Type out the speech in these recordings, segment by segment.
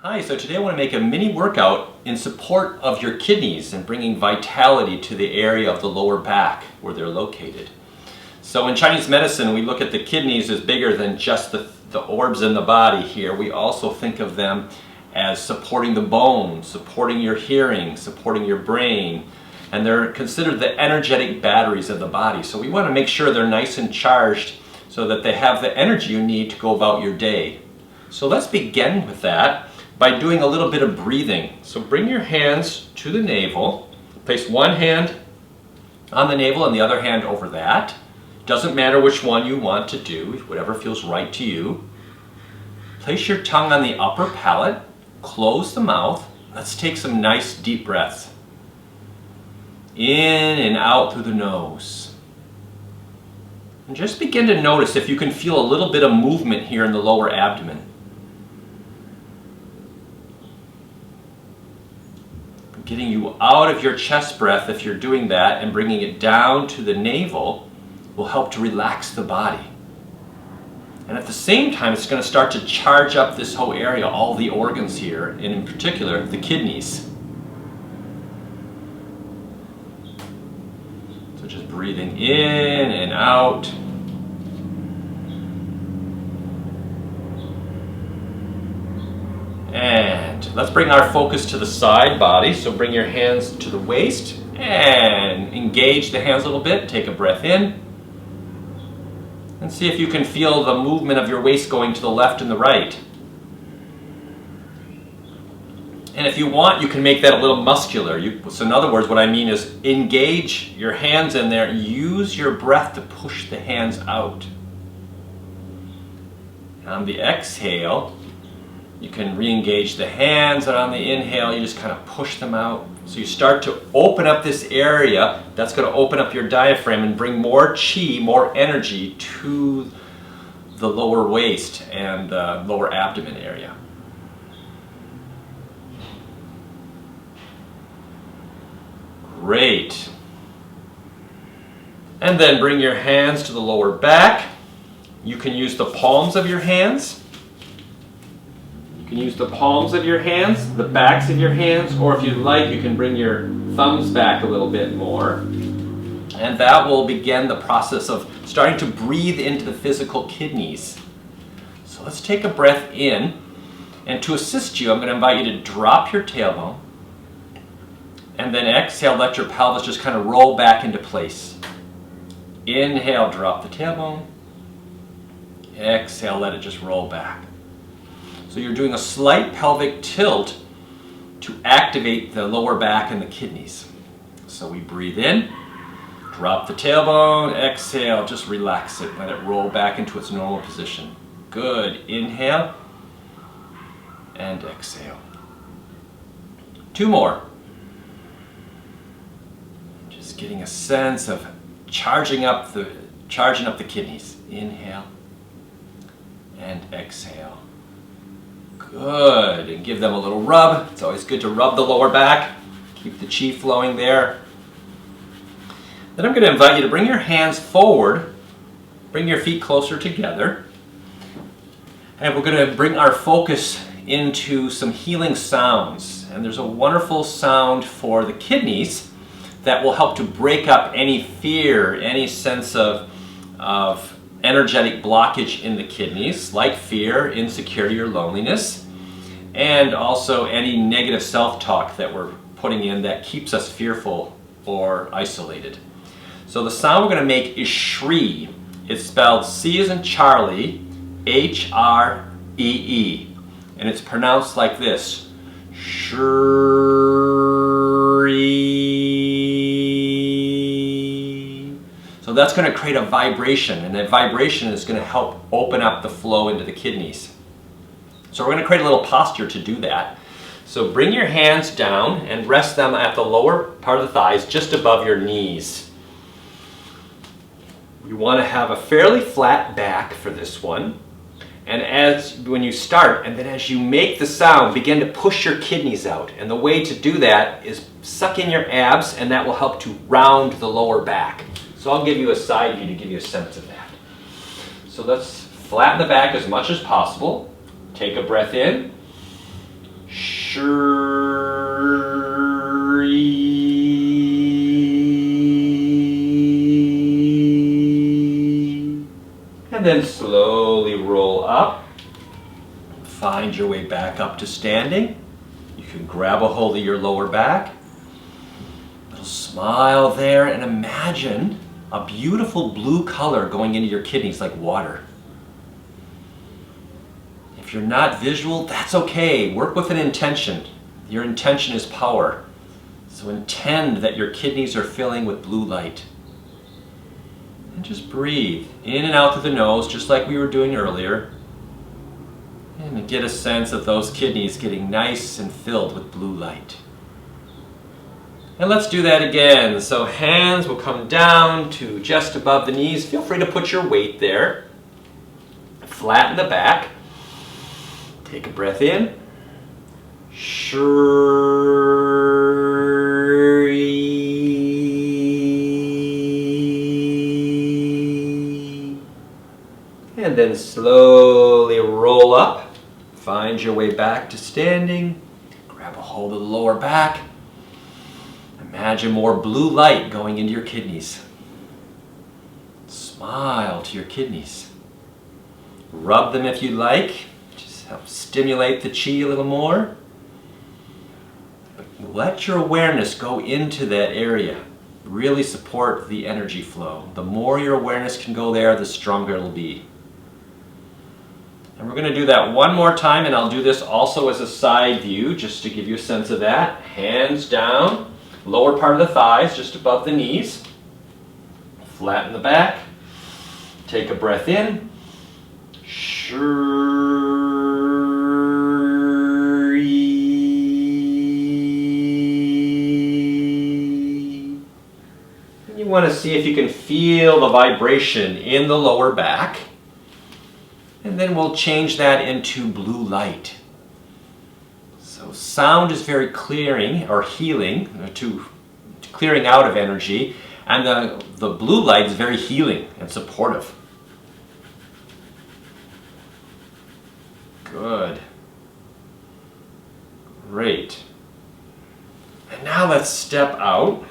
Hi, so today I want to make a mini workout in support of your kidneys and bringing vitality to the area of the lower back where they're located. So in Chinese medicine, we look at the kidneys as bigger than just the orbs in the body here. We also think of them as supporting the bones, supporting your hearing, supporting your brain, and they're considered the energetic batteries of the body. So we want to make sure they're nice and charged so that they have the energy you need to go about your day. So let's begin with that by doing a little bit of breathing. So bring your hands to the navel. Place one hand on the navel and the other hand over that. Doesn't matter which one you want to do, whatever feels right to you. Place your tongue on the upper palate. Close the mouth. Let's take some nice deep breaths. In and out through the nose. And just begin to notice if you can feel a little bit of movement here in the lower abdomen. Getting you out of your chest breath if you're doing that and bringing it down to the navel will help to relax the body. And at the same time, it's going to start to charge up this whole area, all the organs here, and in particular, the kidneys. So just breathing in and out. And let's bring our focus to the side body. So bring your hands to the waist and engage the hands a little bit. Take a breath in. And see if you can feel the movement of your waist going to the left and the right. And if you want, you can make that a little muscular. So in other words, what I mean is engage your hands in there. Use your breath to push the hands out. On the exhale, you can re-engage the hands, and on the inhale, you just kind of push them out. So you start to open up this area. That's going to open up your diaphragm and bring more chi, more energy to the lower waist and the lower abdomen area. Great. And then bring your hands to the lower back. You can use the palms of your hands. You can use the palms of your hands, the backs of your hands, or if you like, you can bring your thumbs back a little bit more. And that will begin the process of starting to breathe into the physical kidneys. So let's take a breath in. And to assist you, I'm going to invite you to drop your tailbone. And then exhale, let your pelvis just kind of roll back into place. Inhale, drop the tailbone. Exhale, let it just roll back. So you're doing a slight pelvic tilt to activate the lower back and the kidneys. So we breathe in, drop the tailbone, exhale, just relax it, let it roll back into its normal position. Good. Inhale and exhale. Two more. Just getting a sense of charging up the kidneys. Inhale and exhale. Good, and give them a little rub. It's always good to rub the lower back. Keep the chi flowing there. Then I'm going to invite you to bring your hands forward. Bring your feet closer together. And we're going to bring our focus into some healing sounds. And there's a wonderful sound for the kidneys that will help to break up any fear, any sense of energetic blockage in the kidneys, like fear, insecurity, or loneliness, and also any negative self-talk that we're putting in that keeps us fearful or isolated. So the sound we're going to make is Chree. It's spelled C as in Charlie, H-R-E-E, and it's pronounced like this. Chree. So that's going to create a vibration, and that vibration is going to help open up the flow into the kidneys. So we're going to create a little posture to do that. So bring your hands down and rest them at the lower part of the thighs, just above your knees. You want to have a fairly flat back for this one. And when you start, and then as you make the sound, begin to push your kidneys out. And the way to do that is suck in your abs, and that will help to round the lower back. So I'll give you a side view to give you a sense of that. So let's flatten the back as much as possible. Take a breath in. Chree. And then slowly roll up. Find your way back up to standing. You can grab a hold of your lower back. Little smile there, and imagine a beautiful blue color going into your kidneys like water. If you're not visual, that's okay. Work with an intention. Your intention is power. So intend that your kidneys are filling with blue light. And just breathe in and out through the nose, just like we were doing earlier. And get a sense of those kidneys getting nice and filled with blue light. And let's do that again. So hands will come down to just above the knees. Feel free to put your weight there. Flatten the back. Take a breath in. Chree. And then slowly roll up. Find your way back to standing. Grab a hold of the lower back. Imagine more blue light going into your kidneys. Smile to your kidneys. Rub them if you like. Just help stimulate the chi a little more. But let your awareness go into that area. Really support the energy flow. The more your awareness can go there, the stronger it'll be. And we're going to do that one more time, and I'll do this also as a side view, just to give you a sense of that. Hands down, lower part of the thighs, just above the knees. Flatten the back. Take a breath in. Chree. And you want to see if you can feel the vibration in the lower back. And then we'll change that into blue light. So sound is very clearing or healing, to clearing out of energy, and the blue light is very healing and supportive. Good. Great. And now let's step out.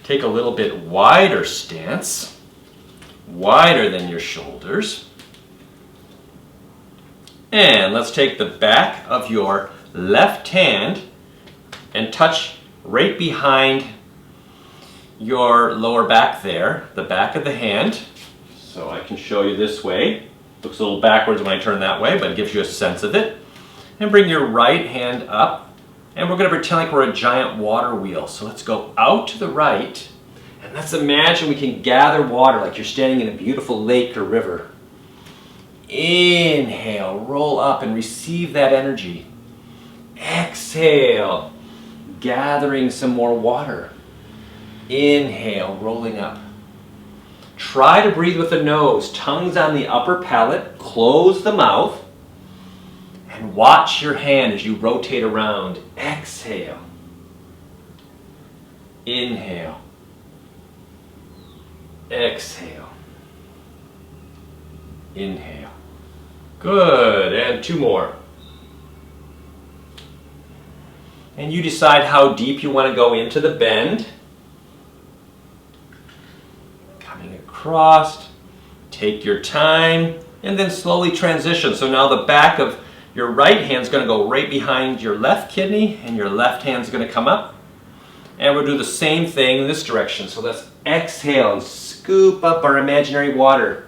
Take a little bit wider stance, wider than your shoulders. And let's take the back of your left hand and touch right behind your lower back there, the back of the hand. So I can show you this way. Looks a little backwards when I turn that way, but it gives you a sense of it. And bring your right hand up. And we're going to pretend like we're a giant water wheel. So let's go out to the right. And let's imagine we can gather water like you're standing in a beautiful lake or river. Inhale, roll up and receive that energy. Exhale, gathering some more water. Inhale, rolling up. Try to breathe with the nose, tongues on the upper palate, close the mouth, and watch your hand as you rotate around. Exhale. Inhale. Exhale. Inhale. Good, and two more. And you decide how deep you want to go into the bend. Coming across, take your time, and then slowly transition. So now the back of your right hand is going to go right behind your left kidney, and your left hand is going to come up. And we'll do the same thing in this direction. So let's exhale and scoop up our imaginary water.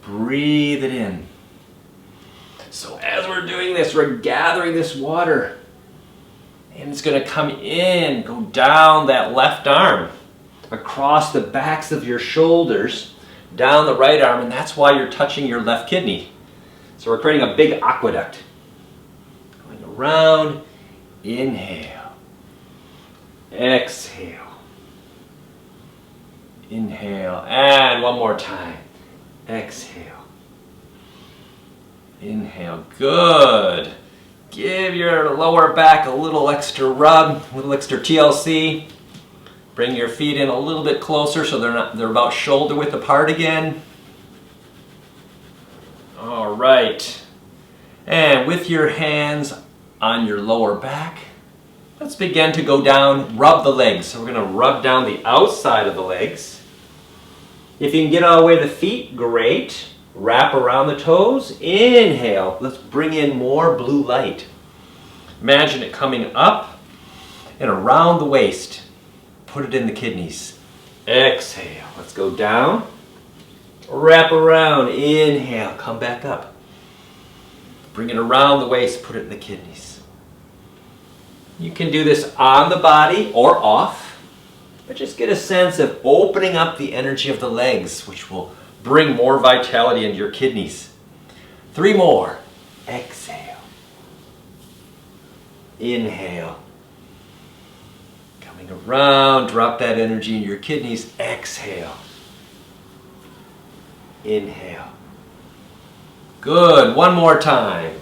Breathe it in. So as we're doing this, we're gathering this water. And it's going to come in, go down that left arm, across the backs of your shoulders, down the right arm, and that's why you're touching your left kidney. So we're creating a big aqueduct. Going around, inhale, exhale, inhale, and one more time, exhale. Inhale, good. Give your lower back a little extra rub, a little extra TLC. Bring your feet in a little bit closer so they're about shoulder width apart again. All right. And with your hands on your lower back. Let's begin to go down, rub the legs. So we're going to rub down the outside of the legs. If you can get all the way to the feet, great. Wrap around the toes. Inhale. Let's bring in more blue light. Imagine it coming up and around the waist. Put it in the kidneys. Exhale. Let's go down. Wrap around. Inhale. Come back up. Bring it around the waist. Put it in the kidneys. You can do this on the body or off, but just get a sense of opening up the energy of the legs, which will bring more vitality into your kidneys. 3 more. Exhale. Inhale. Coming around, drop that energy in your kidneys. Exhale. Inhale. Good. One more time.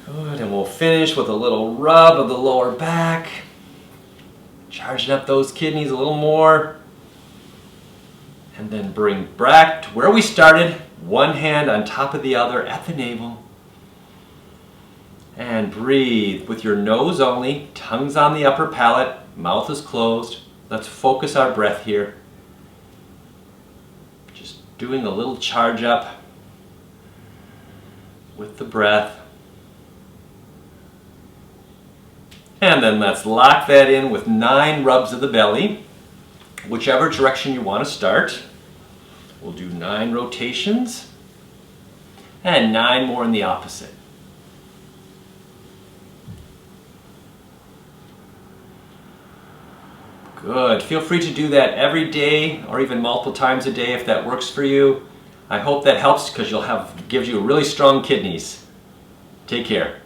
Good. And we'll finish with a little rub of the lower back. Charging up those kidneys a little more. And then bring back to where we started. One hand on top of the other at the navel. And breathe with your nose only. Tongue's on the upper palate. Mouth is closed. Let's focus our breath here. Just doing a little charge up with the breath. And then let's lock that in with 9 rubs of the belly, whichever direction you want to start. We'll do 9 rotations and 9 more in the opposite. Good. Feel free to do that every day or even multiple times a day if that works for you. I hope that helps because gives you really strong kidneys. Take care.